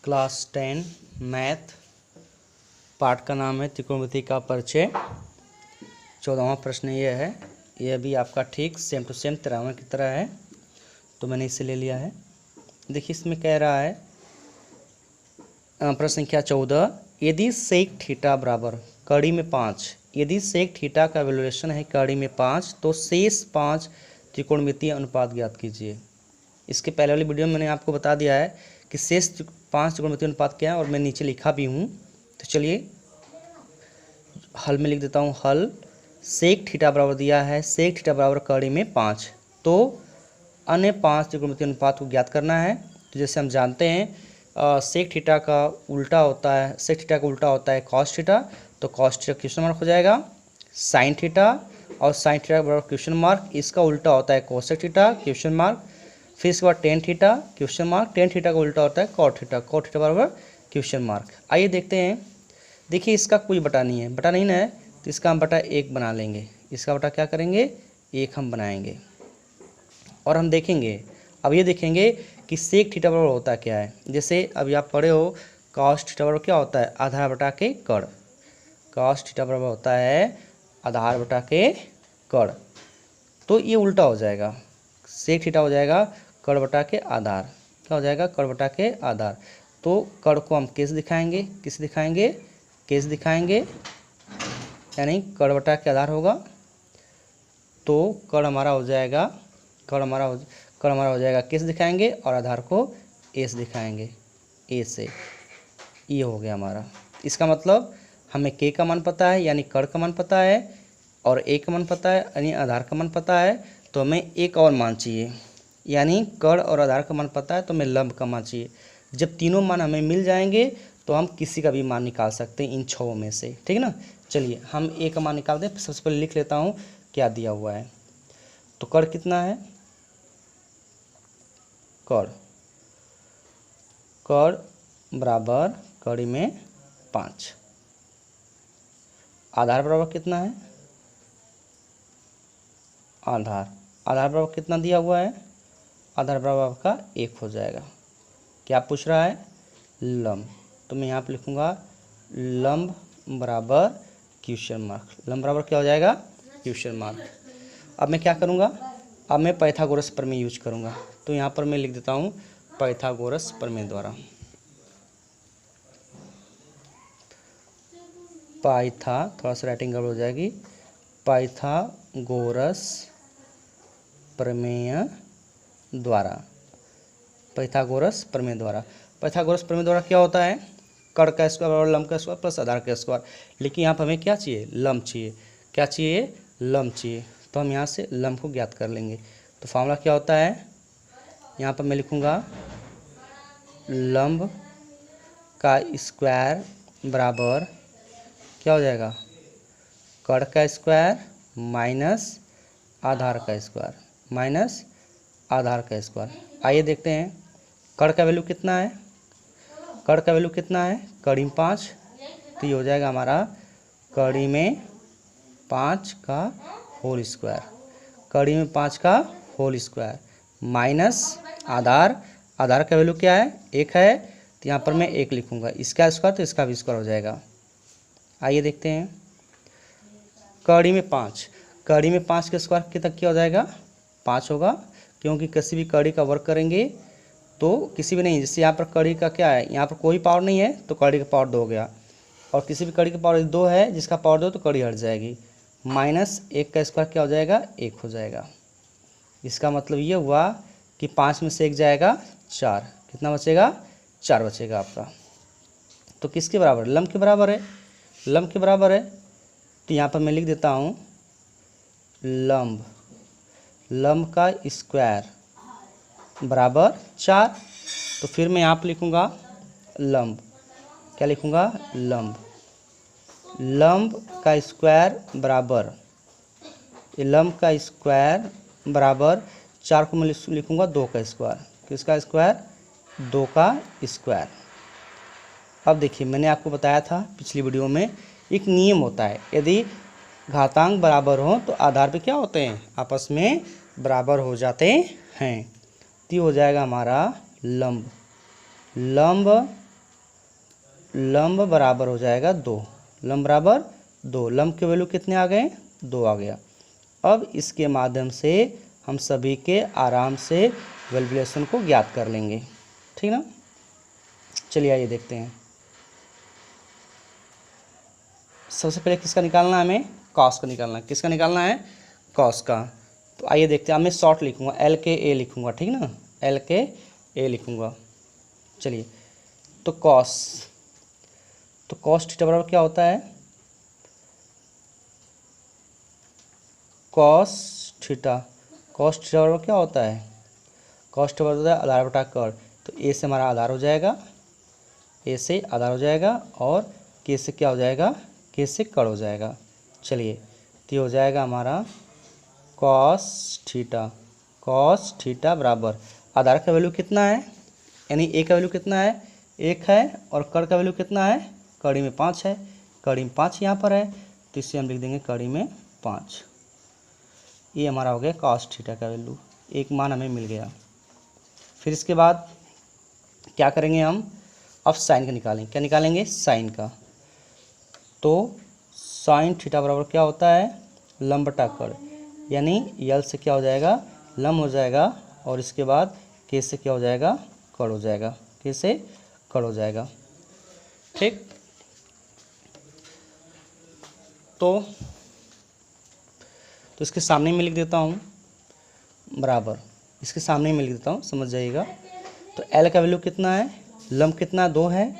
Class 10 math पाठ का नाम है त्रिकोणमिति का परिचय। 14वां प्रश्न ये है। यह भी आपका ठीक सेम टू सेम 13वां की तरह है, तो मैंने इसे ले लिया है। देखिए इसमें कह रहा है प्रश्न संख्या 14, यदि सेक थीटा बराबर कड़ी में 5, यदि सेक थीटा का वैल्यूएशन है कड़ी में 5 तो शेष 5 त्रिकोणमितीय अनुपात ज्ञात कीजिए। इसके पहले वाली वीडियो में मैंने आपको बता दिया है कि शेष 5 त्रिकोणमितीय अनुपात क्या है और मैं नीचे लिखा भी हूँ। तो चलिए हल में लिख देता हूँ। हल सेक थीटा बराबर दिया है, सेक थीटा बराबर कड़ी में 5, तो अन्य 5 त्रिकोणमितीय अनुपात को ज्ञात करना है। तो जैसे हम जानते हैं सेक थीटा का उल्टा होता है, सेक थीटा का उल्टा होता है कॉस थीटा, तो कॉस थीटा क्वेश्चन मार्क हो जाएगा। साइन थीटा और साइन थीटा बराबर क्वेश्चन मार्क, इसका उल्टा होता है कोसेक थीटा क्वेश्चन मार्क। फिर इसके बाद ten theta question mark, tan theta का उल्टा होता है कॉट थीटा, कॉट थीटा बराबर क्वेश्चन मार्क। आइए देखते हैं। देखिए इसका कोई बटा नहीं है, बटा नहीं ना है तो इसका हम बटा 1 बना लेंगे। इसका बटा क्या करेंगे, 1 हम बनाएंगे। और हम देखेंगे, अब ये देखेंगे कि सेक थीटा बराबर होता क्या है। जैसे अभी आप पढ़े हो कॉस थीटा बराबर क्या होता है, आधार बटा के कड़। कॉस थीटा बराबर होता है आधार बटा के कड़, तो ये उल्टा हो जाएगा, सेक थीटा हो जाएगा कड़ बटा के आधार। क्या हो जाएगा, कड़ बटा के आधार। तो कड़ को हम कैसे दिखाएंगे, किस दिखाएंगे, कैसे दिखाएंगे, यानी कड़ बटा के आधार होगा। तो कड़ हमारा हो जाएगा, कड़ हमारा हो जाएगा कैसे दिखाएंगे और आधार को एस दिखाएंगे, ए से। ये हो गया हमारा। इसका मतलब हमें के का मान पता है यानी कड़ का मान पता है, और ए का मान पता है यानी आधार का मान पता है। तो हमें एक और मान चाहिए, यानी कड़ और आधार का मान पता है तो हमें लंब का मान चाहिए। जब तीनों मान हमें मिल जाएंगे तो हम किसी का भी मान निकाल सकते हैं इन 6 में से, ठीक है ना। चलिए हम ए का मान निकाल दें। सबसे पहले लिख लेता हूँ क्या दिया हुआ है। तो कड़ कितना है, कड़ बराबर कड़ी में 5। आधार बराबर कितना है, आधार बराबर कितना दिया हुआ है, आधार बराबर आपका 1 हो जाएगा। क्या पूछ रहा है, लंब। तो मैं यहाँ पे लिखूँगा लंब बराबर क्वेश्चन मार्क। लंब बराबर क्या हो जाएगा, क्वेश्चन मार्क। अब मैं क्या करूँगा, अब मैं पाइथागोरस प्रमेय यूज करूँगा। तो यहाँ पर मैं लिख देता हूँ पाइथागोरस प्रमेय द्वारा। थोड़ा सा राइटिंग गड़बड़ हो जाएगी। पाइथागोरस प्रमेय द्वारा, पाइथागोरस प्रमेय द्वारा। पाइथागोरस प्रमेय द्वारा क्या होता है, कड़ का स्क्वायर और लंब का स्क्वायर प्लस आधार का स्क्वायर। लेकिन यहाँ पर हमें क्या चाहिए, लंब चाहिए। क्या चाहिए, लंब चाहिए। तो हम यहाँ से लंब को ज्ञात कर लेंगे। तो फार्मूला क्या होता है, यहाँ पर मैं लिखूँगा लंब का स्क्वायर बराबर क्या हो जाएगा, कड़ का स्क्वायर माइनस आधार का स्क्वायर, माइनस आधार का स्क्वायर। आइए देखते हैं कड़ का वैल्यू कितना है, कड़ का वैल्यू कितना है, कड़ी में 5, तो ये हो जाएगा हमारा कड़ी में 5 का होल स्क्वायर, कड़ी में 5 का होल स्क्वायर माइनस आधार, आधार का वैल्यू क्या है, 1 है। तो यहाँ पर मैं 1 लिखूँगा, इसका स्क्वायर तो इसका भी स्क्वायर हो जाएगा। आइए देखते हैं कड़ी में 5, कड़ी में 5 के स्क्वायर कितना क्या हो जाएगा, 5 होगा। क्योंकि किसी भी कड़ी का वर्क करेंगे तो किसी भी नहीं, जैसे यहाँ पर कड़ी का क्या है, यहाँ पर कोई पावर नहीं है तो कड़ी का पावर 2 हो गया, और किसी भी कड़ी का पावर 2 है जिसका पावर 2 तो कड़ी हट जाएगी। माइनस 1 का स्क्वायर क्या हो जाएगा, 1 हो जाएगा। इसका मतलब ये हुआ कि 5 में से 1 जाएगा 4, कितना बचेगा, 4 बचेगा आपका। तो किसके बराबर, लंब के बराबर है, लंब के बराबर है। तो यहाँ पर मैं लिख देता हूँ लंब, लंब का स्क्वायर बराबर 4। तो फिर मैं यहाँ पर लिखूँगा लंब, क्या लिखूँगा, लंब, लंब का स्क्वायर बराबर, ये लंब का स्क्वायर बराबर 4 को मैं लिखूँगा 2 का स्क्वायर, किसका स्क्वायर, 2 का स्क्वायर। अब देखिए मैंने आपको बताया था पिछली वीडियो में एक नियम होता है, यदि घातांक बराबर हो तो आधार पे क्या होते हैं, आपस में बराबर हो जाते हैं। तो हो जाएगा हमारा लंब, लंब लंब बराबर हो जाएगा 2, लंब बराबर 2, लंब के वैल्यू कितने आ गए, 2 आ गया। अब इसके माध्यम से हम सभी के आराम से वैल्यूएशन को ज्ञात कर लेंगे, ठीक ना। चलिए आइए देखते हैं। सबसे पहले किसका निकालना है, हमें कॉस का निकालना है। किसका निकालना है, कॉस का। तो आइए देखते हैं। मैं शॉर्ट लिखूंगा, एल के ए लिखूंगा, ठीक ना, एल के ए लिखूंगा। चलिए, तो कॉस थीटा बराबर क्या होता है, कॉस थीटा बराबर क्या होता है, कॉस थीटा बराबर होता है आधार बटा कर। तो ए से हमारा आधार हो जाएगा, ए से आधार हो जाएगा, और के से क्या हो जाएगा, के से कर हो जाएगा। चलिए, तो ये हो जाएगा हमारा कॉस थीटा बराबर आधार का वैल्यू कितना है, यानी ए का वैल्यू कितना है, 1 है, और कर का वैल्यू कितना है, कड़ी में 5 है, कड़ी में 5 यहाँ पर है, तो इसे हम लिख देंगे कड़ी में 5। ये हमारा हो गया कॉस थीटा का वैल्यू, एक मान हमें मिल गया। फिर इसके बाद क्या करेंगे हम, अब साइन का निकालेंगे। क्या निकालेंगे, साइन का। तो साइन थीटा बराबर क्या होता है, लंब बटा कर, यानी यल से क्या हो जाएगा, लंब हो जाएगा, और इसके बाद के से क्या हो जाएगा, कर हो जाएगा, के से कर हो जाएगा, ठीक। तो इसके सामने में लिख देता हूँ बराबर, इसके सामने में लिख देता हूँ, समझ जाइएगा। तो एल का वैल्यू कितना है, लंब कितना 2 है,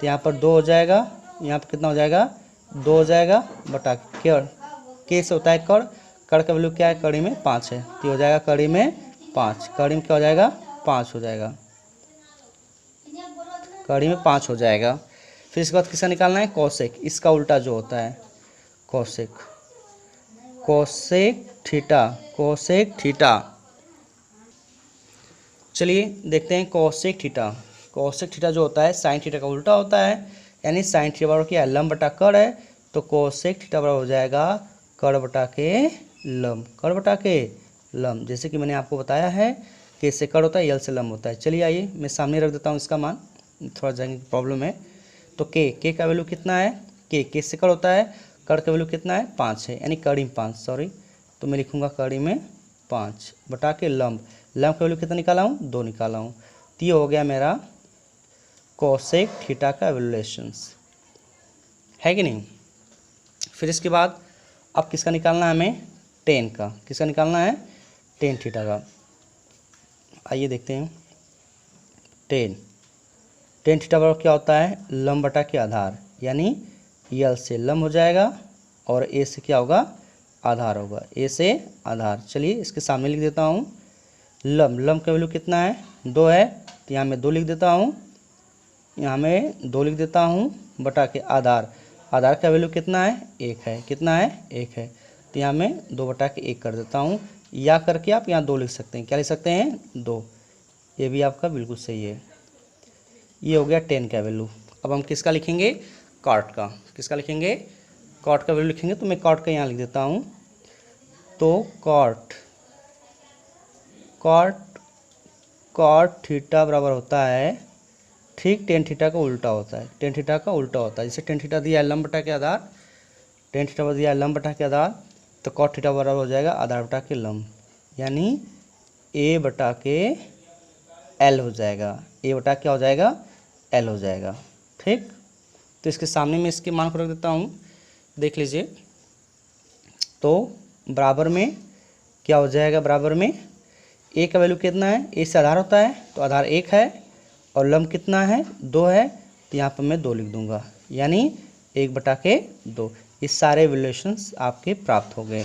तो यहाँ पर 2 हो जाएगा, यहाँ पर कितना हो जाएगा, 2 हो जाएगा, बटा के से होता है कर का वैल्यू क्या है, कड़ी में 5 है, तो हो जाएगा कड़ी में 5, कड़ी में क्या हो जाएगा, 5 हो जाएगा, कड़ी में 5 हो जाएगा। फिर इसके बाद किसका निकालना है, कोसेक, इसका उल्टा जो होता है, कोसेक थीटा। चलिए देखते हैं कोसेक थीटा जो होता है साइन थीटा का उल्टा होता है, यानी साइन थीटा बराबर क्या है, लंब बटा कर है, तो कोसेक थीटा बराबर हो जाएगा कर बटा के लंब, जैसे कि मैंने आपको बताया है, के से कर होता है, यल से लंब होता है। चलिए आइए मैं सामने रख देता हूँ इसका मान, थोड़ा जाएंगे प्रॉब्लम है। तो के का वैल्यू कितना है, के से कर होता है, कर का वैल्यू कितना है, 5 है, यानी कड़ी में 5, सॉरी, तो मैं लिखूंगा कड़ी में 5 बटा के लंब का वैल्यू कितना निकाला हूँ, 2 निकाला हूँ। तो ये हो गया मेरा कोसेक थीटा का वैल्यूएशंस, है कि नहीं। फिर इसके बाद अब किसका निकालना है हमें, टेन का। किसका निकालना है, टेन थीटा का। आइए देखते हैं। टेन थीटा बराबर क्या होता है, लंब बटा के आधार, यानी यल से लंब हो जाएगा, और ए से क्या होगा, आधार होगा, ए से आधार। चलिए इसके सामने लिख देता हूँ, लंब का वैल्यू कितना है, 2 है, तो यहाँ मैं 2 लिख देता हूँ, यहाँ मैं 2 लिख देता हूँ, बटा के आधार का वैल्यू कितना है, 1 है, कितना है, 1 है, तो यहाँ मैं 2 बटा के 1 कर देता हूँ, या करके आप यहाँ 2 लिख सकते हैं। क्या लिख सकते हैं, 2, ये भी आपका बिल्कुल सही है। ये हो गया 10 का वैल्यू। अब हम किसका लिखेंगे, कॉट का। किसका लिखेंगे, कॉट का वैल्यू लिखेंगे, तो मैं कॉट का यहाँ लिख देता हूँ। तो कॉट थीटा बराबर होता है, ठीक टेन थीटा का उल्टा होता है, टेन थीटा का उल्टा होता है। जैसे टेन थीटा दिया है लंब बटा के आधार, टेन थीटा दिया है लंब बटा के आधार, तो कॉट थीटा बराबर हो जाएगा आधार बटा के लंब, यानी ए बटा के एल हो जाएगा, ए बटा क्या हो जाएगा, एल हो जाएगा, ठीक। तो इसके सामने में इसके मान को रख देता हूँ, देख लीजिए। तो बराबर में क्या हो जाएगा, बराबर में ए का वैल्यू कितना है, ए से आधार होता है, तो आधार 1 है, और लंब कितना है, 2 है, तो यहाँ पर मैं 2 लिख दूंगा, यानी 1 बटा के 2। ये सारे वैल्यूएशंस आपके प्राप्त हो गए,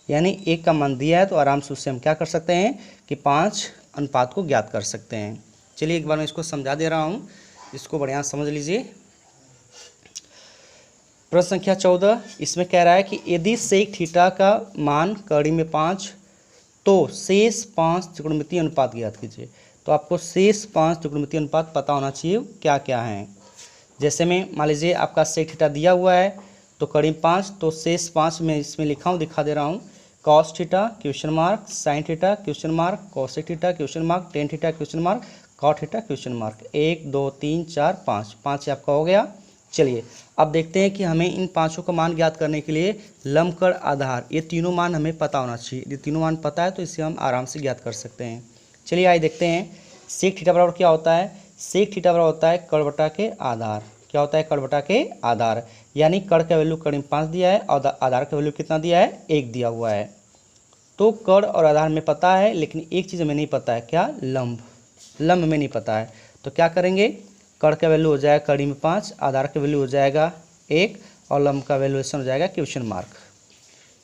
यानी 1 का मान दिया है, तो आराम से उससे हम क्या कर सकते हैं कि 5 अनुपात को ज्ञात कर सकते हैं। चलिए एक बार मैं इसको समझा दे रहा हूँ, इसको बढ़िया समझ लीजिए। प्रश्न संख्या 14, इसमें कह रहा है कि यदि सेक थीटा का मान कड़ी में 5, तो शेष 5 त्रिकोणमितीय अनुपात ज्ञात कीजिए। तो आपको शेष 5 त्रिकोणमितीय अनुपात पता होना चाहिए क्या क्या हैं। जैसे में मान लीजिए आपका सेक थीटा दिया हुआ है, तो कड़ी में 5, तो शेष 5 में इसमें लिखा हूँ, दिखा दे रहा हूँ। Cos theta question mark, sine theta question mark, cosec theta question mark, tan theta question mark, cot theta question mark. 1 2 3 4 5 आपका हो गया। चलिए अब देखते हैं कि हमें इन पांचों का मान ज्ञात करने के लिए लंब, कर्ण, आधार, ये तीनों मान हमें पता होना चाहिए। ये तीनों मान पता है तो इसे हम आराम से ज्ञात कर सकते हैं। चलिए आइए देखते हैं। सेक थीटा बराबर क्या होता है? सेक थीटा बराबर होता है कर्ण बटा के आधार। क्या होता है? कर्ण बटा के आधार, यानी कर्ण का वैल्यू करीब 5 दिया है और आधार का वैल्यू कितना दिया है? 1 दिया हुआ है। तो कर्ण और आधार में पता है, लेकिन एक चीज़ हमें नहीं पता है, क्या? लंब। लंब में नहीं पता है, तो क्या करेंगे? कर्ण का वैल्यू हो जाएगा कड़ी में 5, आधार का वैल्यू हो जाएगा 1 और लंब का वैल्यूएशन हो जाएगा क्वेश्चन मार्क।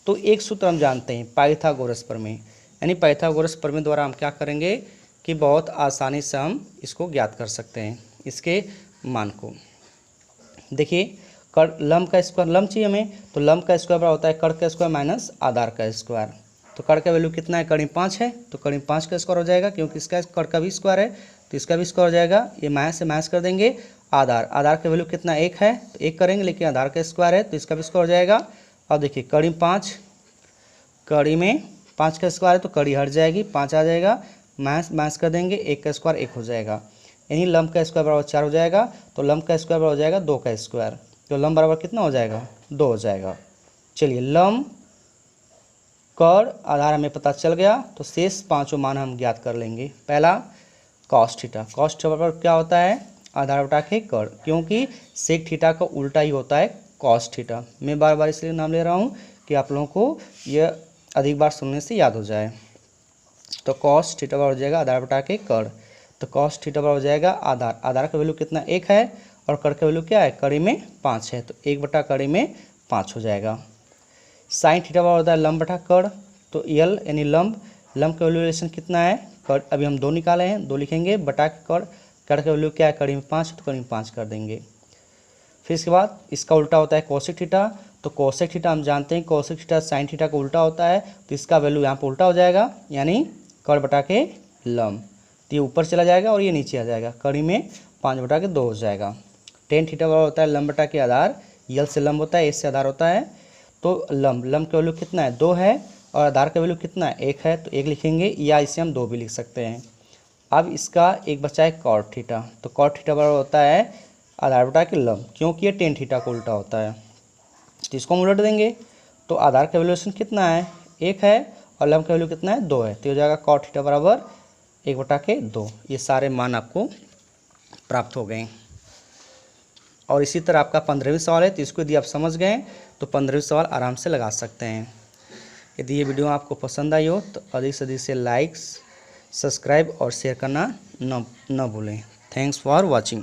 तो एक सूत्र हम जानते हैं पाइथागोरस प्रमेय, यानी पाइथागोरस प्रमेय द्वारा हम क्या करेंगे कि बहुत आसानी से हम इसको ज्ञात कर सकते हैं, इसके मान को। देखिए कर्ण लंब का स्क्वायर, लंब चाहिए हमें, तो लंब का स्क्वायर बराबर होता है कर्ण का स्क्वायर माइनस आधार का स्क्वायर। तो कर्ण का वैल्यू कितना है? करीब 5 है, तो करीब 5 का स्क्वायर हो जाएगा, क्योंकि इसका कर्ण का भी स्क्वायर है तो इसका भी स्क्वायर हो जाएगा। ये माइनस से माइनस कर देंगे। आधार, आधार का वैल्यू कितना? 1 है, तो 1 करेंगे, लेकिन आधार का स्क्वायर है तो इसका भी स्क्वायर हो जाएगा। और देखिए करीब 5, कड़ी में 5 का स्क्वायर है तो कड़ी हट जाएगी, 5 आ जाएगा, माइनस माइनस कर देंगे, 1 का स्क्वायर 1 हो जाएगा, यानी लंब का स्क्वायर बराबर 4 हो जाएगा। तो लंब का स्क्वायर बराबर हो जाएगा 2 का स्क्वायर, तो लंब बराबर कितना हो जाएगा? 2 हो जाएगा। चलिए लंब, कर्ण, आधार हमें पता चल गया, तो शेष पांचों मान हम ज्ञात कर लेंगे। पहला कॉस थीटा, कॉस थीटा बराबर क्या होता है? आधार बटा के कर्ण, क्योंकि सेक थीटा का उल्टा ही होता है कॉस थीटा। मैं बार बार इसलिए नाम ले रहा हूँ कि आप लोगों को यह अधिक बार सुनने से याद हो जाए। तो कॉस थीटा बराबर हो जाएगा आधार बटा के कर्ण, तो कॉस थीटा बराबर हो जाएगा आधार, आधार का वैल्यू कितना? 1 है और कर्ण का वैल्यू क्या है? कड़ी में 5 है, तो 1 बटा कड़ी में 5 हो जाएगा। साइन थीटा बराबर होता है लंब बटा कर्ण, तो यल यानी लंब, लंब का वैल्यूएशन कितना है? कर्ण अभी हम 2 निकाले हैं, 2 लिखेंगे, बटा के कर्ण, कर्ण का वैल्यू क्या है? कड़ी में 5, तो कड़ी में 5 कर देंगे। फिर इसके बाद इसका उल्टा होता है कोसेक थीटा, तो कोसेक थीटा हम जानते हैं कोसेक थीटा साइन थीटा का उल्टा होता है, तो इसका वैल्यू यहाँ पर उल्टा हो जाएगा, यानी कर्ण बटा के लंब, तो ये ऊपर चला जाएगा और ये नीचे आ जाएगा, कड़ी में 5 बटा के 2 हो जाएगा। टेन थीटा बराबर होता है लंब बटा के आधार, यल से लंब होता है, एस से आधार होता है, तो लंब, लंब का वैल्यू कितना है? 2 है और आधार का वैल्यू कितना है? 1 है, तो 1 लिखेंगे, या इसे हम 2 भी लिख सकते हैं। अब इसका एक बचा है कॉट थीटा, तो कॉट थीटा बराबर होता है आधार बटा के लंब, क्योंकि ये टेन थीटा को उल्टा होता है, तो इसको हम उलट देंगे। तो आधार का वैल्यूएशन कितना है? 1 है और लंब का वैल्यू कितना है? 2 है, तो हो जाएगा कॉट थीटा बराबर 1 बटा के 2। ये सारे मान आपको प्राप्त हो गए। और इसी तरह आपका 15वीं सवाल है, तो इसको यदि आप समझ गए तो 15वीं सवाल आराम से लगा सकते हैं। यदि ये वीडियो आपको पसंद आई हो तो अधिक से अधिक से लाइक्स, सब्सक्राइब और शेयर करना न भूलें। Thanks for watching.